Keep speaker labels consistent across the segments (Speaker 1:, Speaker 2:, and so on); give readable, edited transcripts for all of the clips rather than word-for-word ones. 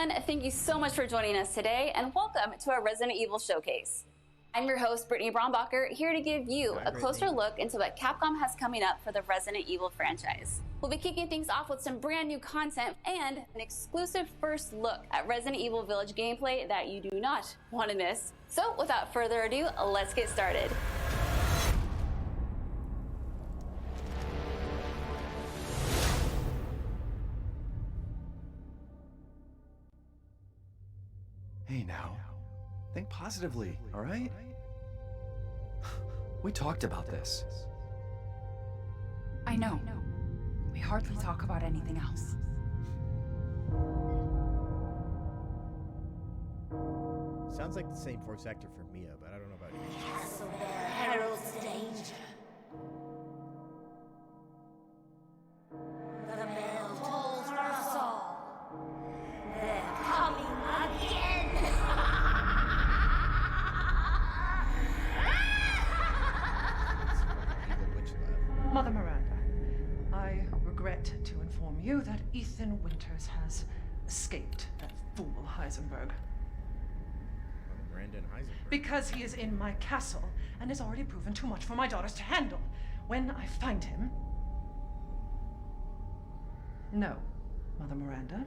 Speaker 1: everyone, thank you so much for joining us today, and welcome to our Resident Evil Showcase. I'm your host, Brittany Brombacher, here to give you a closer look into what Capcom has coming up for the Resident Evil franchise. We'll be kicking things off with some brand new content and an exclusive first look at Resident Evil Village gameplay that you do not want to miss. So without further ado, let's get started.
Speaker 2: Hey now, think positively, all right? We talked about this.
Speaker 3: I know. We hardly talk about anything else.
Speaker 4: Sounds like the same voice actor for Mia, but I don't know about you.
Speaker 5: Castle Bear heralds danger. The bell tolls for us all. They're coming again.
Speaker 4: Evil witch laugh.
Speaker 6: Mother Miranda, I regret to inform you that Ethan Winters has escaped that fool Heisenberg.
Speaker 4: Mother Miranda and Heisenberg.
Speaker 6: Because he is in my castle and has already proven too much for my daughters to handle. When I find him... No, Mother Miranda.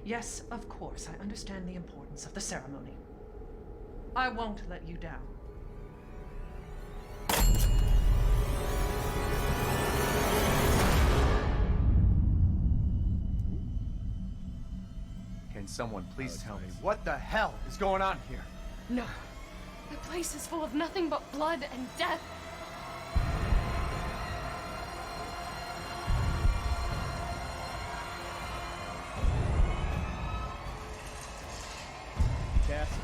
Speaker 6: Yes, of course, I understand the importance of the ceremony. I won't let you down.
Speaker 2: Can someone please tell me what the hell is going on here?
Speaker 3: No. The place is full of nothing but blood and death.
Speaker 4: Castles.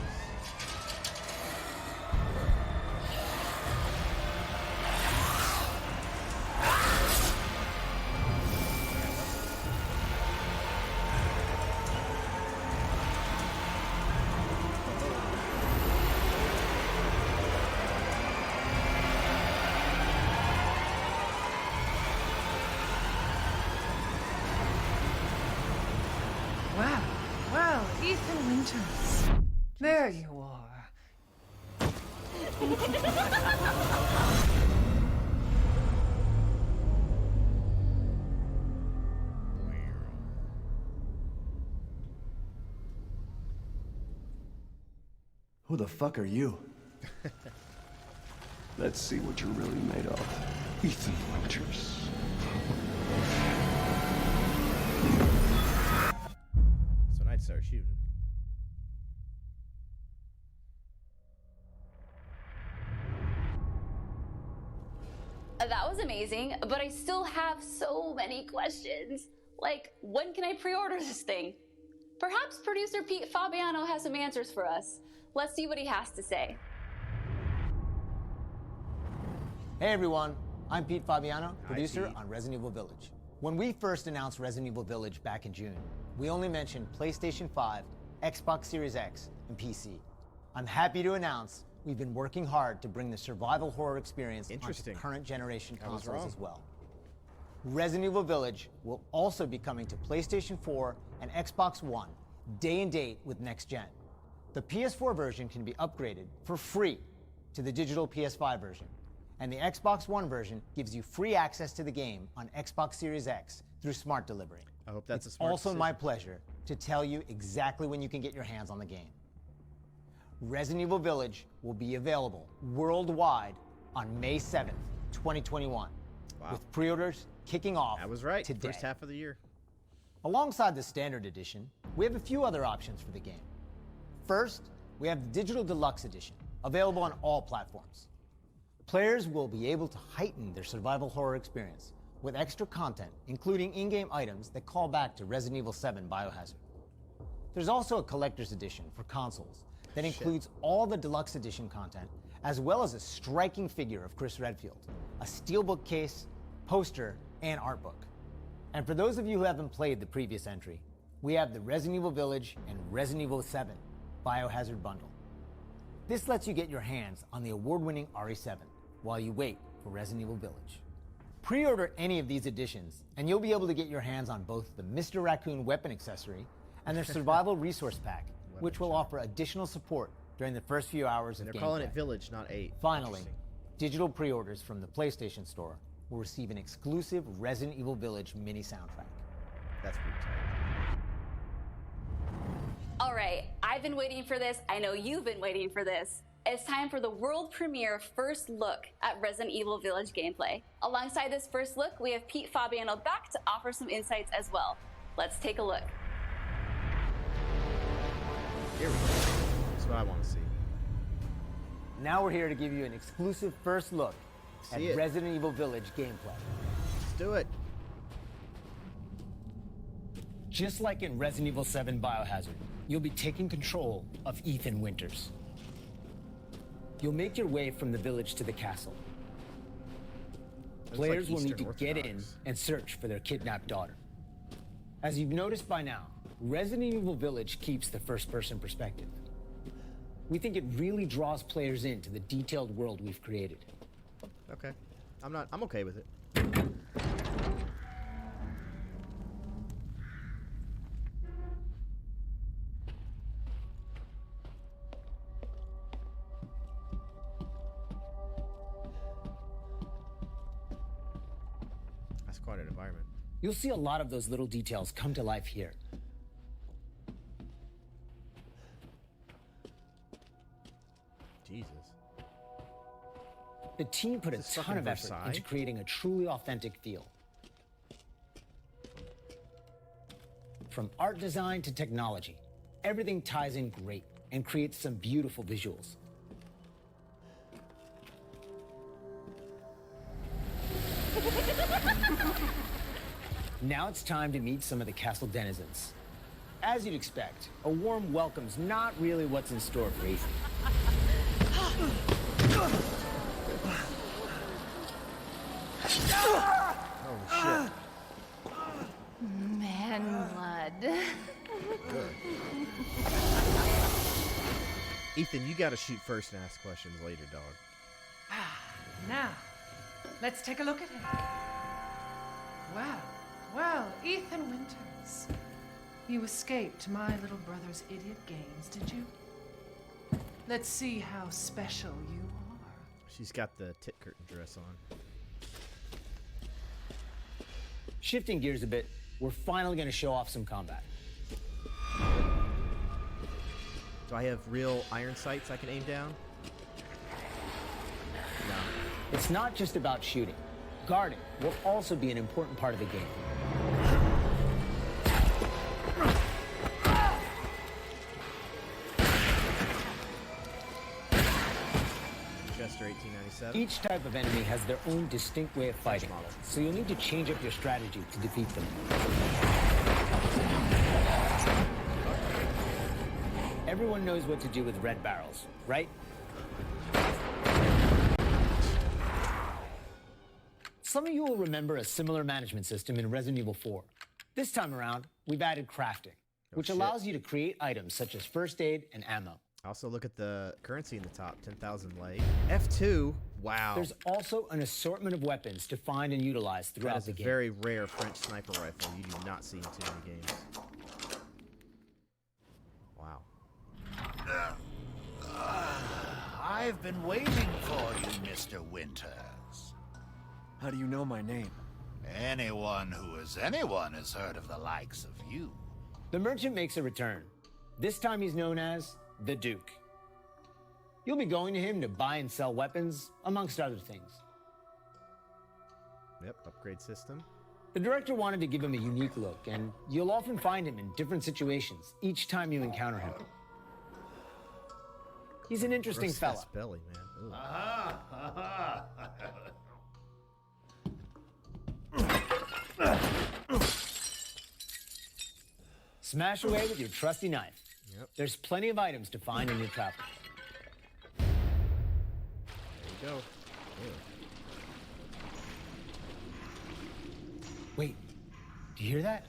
Speaker 6: Well, Ethan Winters. There you are.
Speaker 2: Who the fuck are you?
Speaker 7: Let's see what you're really made of. Ethan Winters.
Speaker 4: So I'd start shooting.
Speaker 1: That was amazing, but I still have so many questions. Like, when can I pre-order this thing? Perhaps producer Pete Fabiano has some answers for us. Let's see what he has to say.
Speaker 8: Hey everyone, I'm Pete Fabiano, producer
Speaker 4: Pete.
Speaker 8: on Resident Evil Village. When we first announced Resident Evil Village back in June, we only mentioned PlayStation 5, Xbox Series X, and PC. I'm happy to announce we've been working hard to bring the survival horror experience onto current generation consoles as well. Resident Evil Village will also be coming to PlayStation 4 and Xbox One, day and date with next gen. The PS4 version can be upgraded for free to the digital PS5 version, and the Xbox One version gives you free access to the game on Xbox Series X through Smart Delivery.
Speaker 4: I hope that's
Speaker 8: It's
Speaker 4: a smart
Speaker 8: also
Speaker 4: decision.
Speaker 8: my pleasure to tell you exactly when you can get your hands on the game. Resident Evil Village will be available worldwide on May 7th, 2021,
Speaker 4: Wow.
Speaker 8: with pre-orders kicking off
Speaker 4: I was right.
Speaker 8: today.
Speaker 4: First half of the year.
Speaker 8: Alongside the standard edition, we have a few other options for the game. First, we have the Digital Deluxe Edition, available on all platforms. Players will be able to heighten their survival horror experience with extra content, including in-game items that call back to Resident Evil 7 Biohazard. There's also a collector's edition for consoles that includes all the Deluxe Edition content, as well as a striking figure of Chris Redfield, a steelbook case, poster, and art book. And for those of you who haven't played the previous entry, we have the Resident Evil Village and Resident Evil 7 Biohazard Bundle. This lets you get your hands on the award-winning RE7 while you wait for Resident Evil Village. Pre-order any of these editions, and you'll be able to get your hands on both the Mr. Raccoon weapon accessory, and their survival resource pack, which will offer additional support during the first few hours of
Speaker 4: They're
Speaker 8: gameplay.
Speaker 4: calling it Village, not 8.
Speaker 8: Finally,
Speaker 4: Interesting.
Speaker 8: digital pre-orders from the PlayStation Store will receive an exclusive Resident Evil Village mini soundtrack.
Speaker 4: That's pretty tight.
Speaker 1: All right, I've been waiting for this. I know you've been waiting for this. It's time for the world premiere first look at Resident Evil Village gameplay. Alongside this first look, we have Pete Fabiano back to offer some insights as well. Let's take a look.
Speaker 4: Here we go. That's what I want to see.
Speaker 8: Now we're here to give you an exclusive first look at
Speaker 4: See it.
Speaker 8: Resident Evil Village gameplay.
Speaker 4: Let's do it.
Speaker 8: Just like in Resident Evil 7 Biohazard, you'll be taking control of Ethan Winters. You'll make your way from the village to the castle. Players will need to get in and search for their kidnapped daughter. As you've noticed by now, Resident Evil Village keeps the first-person perspective. We think it really draws players into the detailed world we've created.
Speaker 4: Okay. I'm okay with it. That's quite an environment.
Speaker 8: You'll see a lot of those little details come to life here.
Speaker 4: Jesus.
Speaker 8: The team put a
Speaker 4: Is this
Speaker 8: ton
Speaker 4: fucking
Speaker 8: of effort
Speaker 4: Versailles?
Speaker 8: into creating a truly authentic feel. From art design to technology, everything ties in great and creates some beautiful visuals. Now it's time to meet some of the castle denizens. As you'd expect, a warm welcome's not really what's in store for Ethan.
Speaker 4: Oh shit.
Speaker 3: Man blood.
Speaker 4: Ethan, you gotta shoot first and ask questions later, dog.
Speaker 6: Now, let's take a look at him. Well, Ethan Winters. You escaped my little brother's idiot games, did you? Let's see how special you are.
Speaker 4: She's got the tit curtain dress on.
Speaker 8: Shifting gears a bit, we're finally going to show off some combat.
Speaker 4: Do I have real iron sights I can aim down? No.
Speaker 8: It's not just about shooting. Guarding will also be an important part of the game.
Speaker 4: Chester 1897.
Speaker 8: Each type of enemy has their own distinct way of fighting, so you'll need to change up your strategy to defeat them. Everyone knows what to do with red barrels, right? Some of you will remember a similar management system in Resident Evil 4. This time around, we've added crafting, which
Speaker 4: shit.
Speaker 8: allows you to create items such as first aid and ammo.
Speaker 4: Also, look at the currency in the top, 10,000 lei. F2, wow.
Speaker 8: There's also an assortment of weapons to find and utilize
Speaker 4: That
Speaker 8: throughout
Speaker 4: is
Speaker 8: the
Speaker 4: a
Speaker 8: game.
Speaker 4: very rare French sniper rifle you do not see in too many games. Wow.
Speaker 9: I've been waiting for you, Mr. Winters.
Speaker 2: How do you know my name?
Speaker 9: Anyone who is anyone has heard of the likes of you.
Speaker 8: The merchant makes a return. This time he's known as the Duke. You'll be going to him to buy and sell weapons, amongst other things.
Speaker 4: Yep, upgrade system.
Speaker 8: The director wanted to give him a unique look, and you'll often find him in different situations each time you encounter him. He's an interesting
Speaker 4: Gross
Speaker 8: fella.
Speaker 4: ass belly, man.
Speaker 8: Smash away with your trusty knife.
Speaker 4: Yep.
Speaker 8: There's plenty of items to find in your travel.
Speaker 4: There you go. Ew.
Speaker 8: Wait, do you hear that?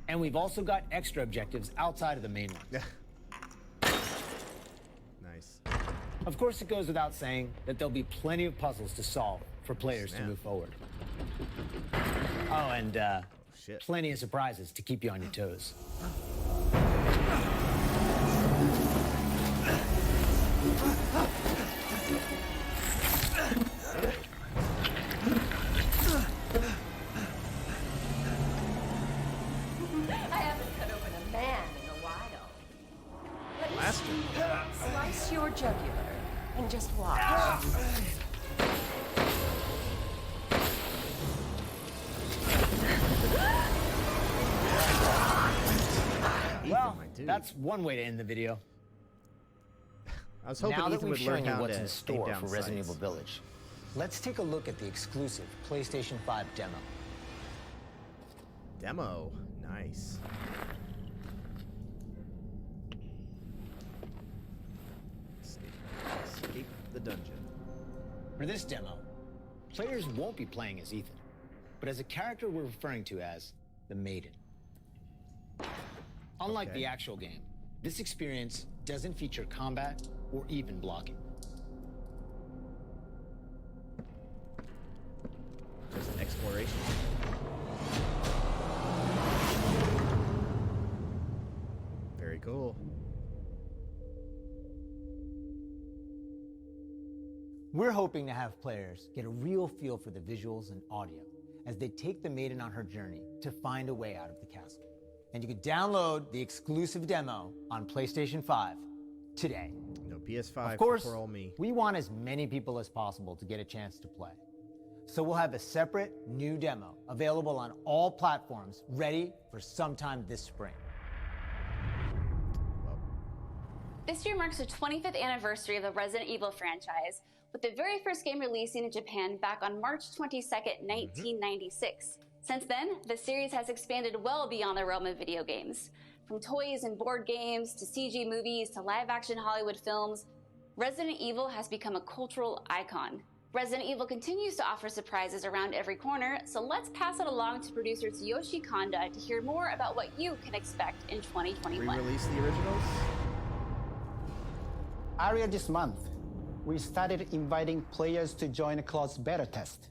Speaker 8: And we've also got extra objectives outside of the main ones.
Speaker 4: Nice.
Speaker 8: Of course, it goes without saying that there'll be plenty of puzzles to solve for players to
Speaker 4: Snap.
Speaker 8: move forward. Oh, and
Speaker 4: shit.
Speaker 8: Plenty of surprises to keep you on your toes.
Speaker 5: I haven't cut open a man in a while.
Speaker 4: Blaster.
Speaker 3: Slice your jugular and just watch.
Speaker 8: Well,
Speaker 4: my dude.
Speaker 8: that's one way to end the video.
Speaker 4: I was hoping
Speaker 8: Now that
Speaker 4: Ethan
Speaker 8: we've
Speaker 4: would learn
Speaker 8: shown you
Speaker 4: how
Speaker 8: what's
Speaker 4: to
Speaker 8: in
Speaker 4: aim
Speaker 8: store
Speaker 4: down
Speaker 8: for Resident
Speaker 4: sights.
Speaker 8: Evil Village, let's take a look at the exclusive PlayStation 5 demo.
Speaker 4: Demo. Nice. Escape the dungeon.
Speaker 8: For this demo, players won't be playing as Ethan, but as a character we're referring to as the Maiden. Unlike
Speaker 4: Okay.
Speaker 8: the actual game, this experience doesn't feature combat or even blocking.
Speaker 4: Just exploration. Very cool.
Speaker 8: We're hoping to have players get a real feel for the visuals and audio as they take the Maiden on her journey to find a way out of the castle. And you can download the exclusive demo on PlayStation 5 today.
Speaker 4: No PS5
Speaker 8: Of course,
Speaker 4: for all me.
Speaker 8: we want as many people as possible to get a chance to play. So we'll have a separate new demo available on all platforms, ready for sometime this spring.
Speaker 1: This year marks the 25th anniversary of the Resident Evil franchise, with the very first game releasing in Japan back on March 22nd, 1996. Since then, the series has expanded well beyond the realm of video games. From toys and board games, to CG movies, to live-action Hollywood films, Resident Evil has become a cultural icon. Resident Evil continues to offer surprises around every corner, so let's pass it along to producer Tsuyoshi Kanda to hear more about what you can expect in 2021.
Speaker 4: Re-release the originals?
Speaker 10: Earlier this month, we started inviting players to join a closed beta test.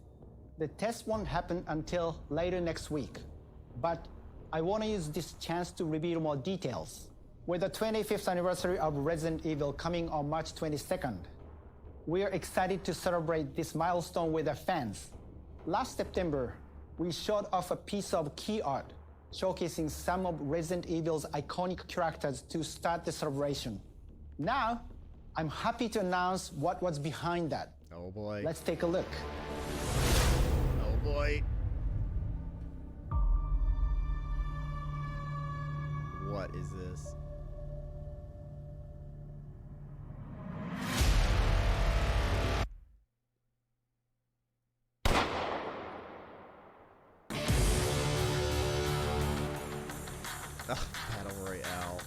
Speaker 10: The test won't happen until later next week, but I want to use this chance to reveal more details. With the 25th anniversary of Resident Evil coming on March 22nd, we are excited to celebrate this milestone with our fans. Last September, we showed off a piece of key art showcasing some of Resident Evil's iconic characters to start the celebration. Now, I'm happy to announce what was behind that.
Speaker 4: Oh boy.
Speaker 10: Let's take a look.
Speaker 4: Oh boy. What is this? Ugh, Battle Royale.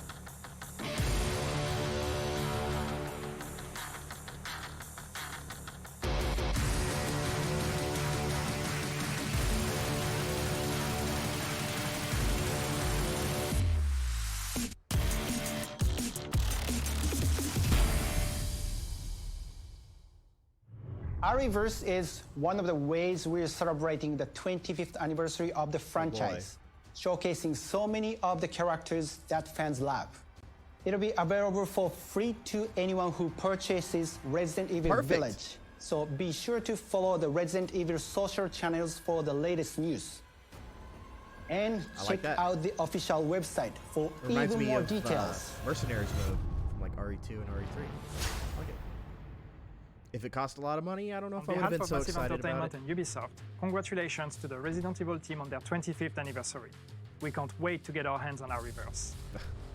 Speaker 10: Ariverse is one of the ways we're celebrating the 25th anniversary of the franchise, showcasing so many of the characters that fans love. It'll be available for free to anyone who purchases Resident Evil
Speaker 4: Perfect.
Speaker 10: Village. So be sure to follow the Resident Evil social channels for the latest news. And
Speaker 4: I like
Speaker 10: check
Speaker 4: that.
Speaker 10: out the official website for
Speaker 4: Reminds
Speaker 10: even
Speaker 4: me
Speaker 10: more
Speaker 4: of
Speaker 10: details.
Speaker 4: Mercenaries mode from like RE2 and RE3. I like it. If it cost a lot of money, I don't know if I would have been so excited about it.
Speaker 11: and Ubisoft, congratulations to the Resident Evil team on their 25th anniversary. We can't wait to get our hands on our reverse.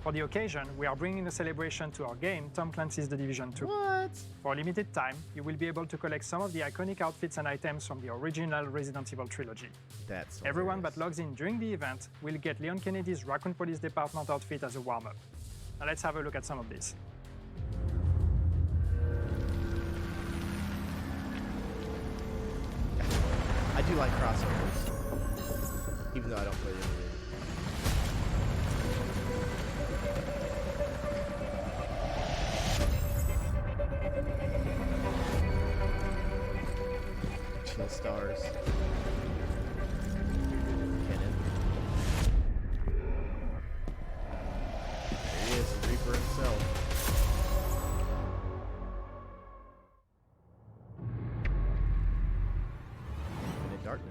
Speaker 11: For the occasion, we are bringing a celebration to our game, Tom Clancy's The Division 2.
Speaker 4: What?
Speaker 11: For a limited time, you will be able to collect some of the iconic outfits and items from the original Resident Evil trilogy.
Speaker 4: That's
Speaker 11: Everyone
Speaker 4: hilarious.
Speaker 11: that logs in during the event will get Leon Kennedy's Raccoon Police Department outfit as a warm-up. Now let's have a look at some of these.
Speaker 4: I do like crossovers, even though I don't play the other game. Chill stars. Kenneth.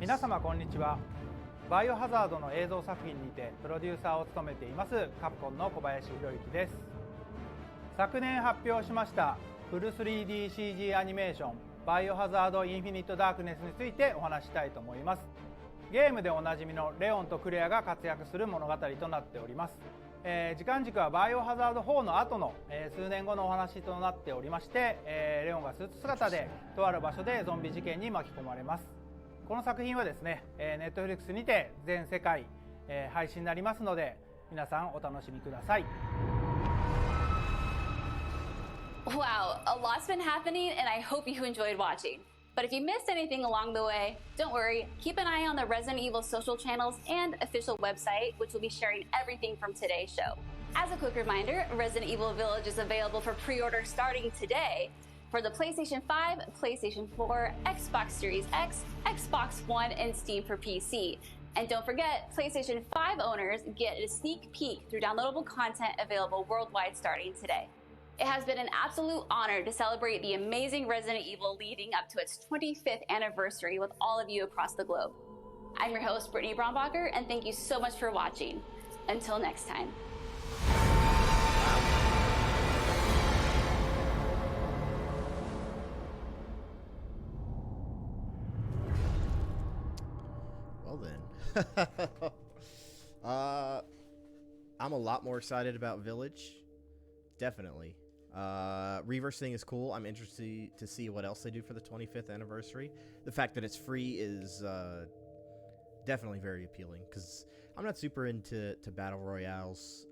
Speaker 12: 皆様こんにちは。バイオハザードの映像作品にてプロデューサーを務めていますカプコンの小林博之です。昨年発表しましたフル 3DCG アニメーションバイオハザードインフィニットダークネスについてお話ししたいと思います。ゲームでおなじみのレオンとクレアが活躍する物語となっております。時間軸はバイオハザード4の後の、数年後のお話となっておりまして、レオンがスーツ姿でとある場所でゾンビ事件に巻き込まれます。この作品はですね、Netflix にて全世界、配信になりますので皆さんお楽しみください。
Speaker 1: Wow, a lot's been happening, and I hope you enjoyed watching. But if you missed anything along the way, don't worry, keep an eye on the Resident Evil social channels and official website, which will be sharing everything from today's show. As a quick reminder, Resident Evil Village is available for pre-order starting today for the PlayStation 5, PlayStation 4, Xbox Series X, Xbox One, and Steam for PC. And don't forget, PlayStation 5 owners get a sneak peek through downloadable content available worldwide starting today. It has been an absolute honor to celebrate the amazing Resident Evil leading up to its 25th anniversary with all of you across the globe. I'm your host, Brittany Brombacher, and thank you so much for watching. Until next time.
Speaker 4: Well then. I'm a lot more excited about Village. Definitely. Reverse thing is cool. I'm interested to see what else they do for the 25th anniversary. The fact that it's free is definitely very appealing because I'm not super into battle royales,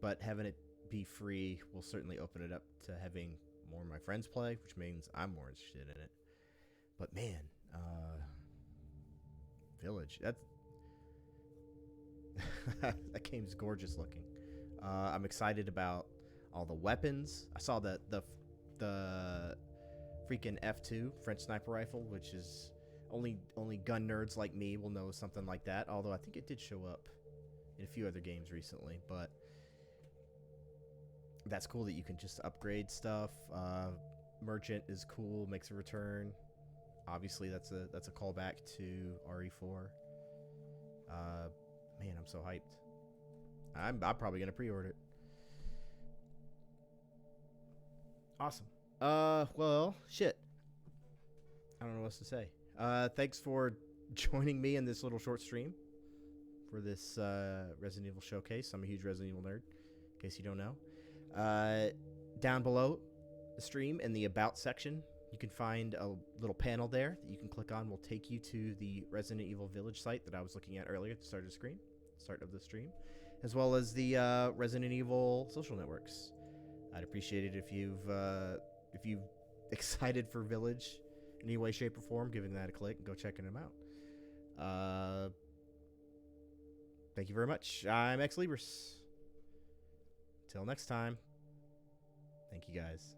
Speaker 4: but having it be free will certainly open it up to having more of my friends play, which means I'm more interested in it. But man, Village, that game's gorgeous looking. I'm excited about all the weapons. I saw the freaking F2 French sniper rifle, which is only gun nerds like me will know something like that. Although I think it did show up in a few other games recently, but that's cool that you can just upgrade stuff. Merchant is cool, makes a return. Obviously, that's a callback to RE4. Man, I'm so hyped. I'm probably gonna pre-order it. Awesome. Well, shit. I don't know what else to say. Thanks for joining me in this little short stream for this Resident Evil showcase. I'm a huge Resident Evil nerd, in case you don't know. Down below the stream in the About section, you can find a little panel there that you can click on. Will take you to the Resident Evil Village site that I was looking at earlier at the start of the stream, as well as the Resident Evil social networks. I'd appreciate it if you've excited for Village in any way, shape, or form, giving that a click and go checking them out. Thank you very much. I'm X Libris. Till next time. Thank you guys.